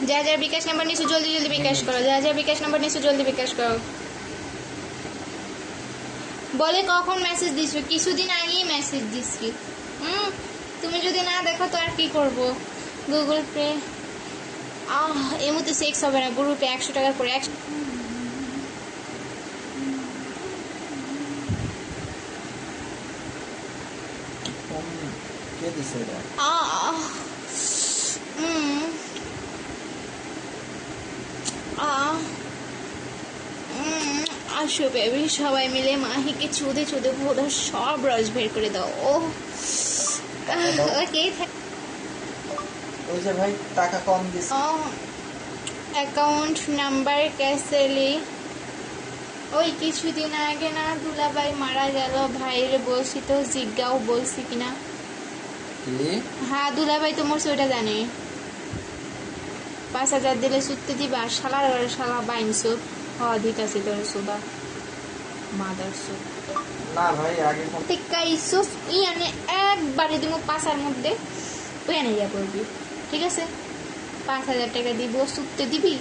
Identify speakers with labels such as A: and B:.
A: যা যা বিকাশ নাম্বার নিছো জলদি জলদি বিকাশ করো, যা যা বিকাশ নাম্বার নিছো জলদি বিকাশ করো। বলে কখন মেসেজ দিছো? কিছুদিন আগেই মেসেজ দিছি। তুমি যদি না দেখো তো আর কি করব। গুগল পে এই মুহূর্তে সেক্স হবে না, গ্রুপে 100 টাকা করে।
B: কে দিছে এটা?
A: আসো বেবি, সবাই মিলে মাহিকে চুদে চুদে ভোদা সব রস বের করে দাও। ওকে
B: ওই যে ভাই টাকা কম দিছে।
A: অ্যাকাউন্ট নাম্বার कैसे ली? ওই কিছুদিন আগে না দুলাভাই মারা গেল, ভাইরে বলছি তো, জিজ্ঞাও বলছি কিনা। হ্যাঁ দুলাভাই তো মোর ওইটা জানে। 5000 দিলে সুত্তে দিবা। শালার ঘরে শালা বাইন সুপ অধিক আছে তোর সুদা মাদার সুপ।
B: না ভাই আগে
A: টিকাই সুপ ইয়ানে একবারে দিব 5 মধ্যে ওই এনে যা করবি। ঠিক আছে 5000 টাকা দিব, সুত্তে দিবি।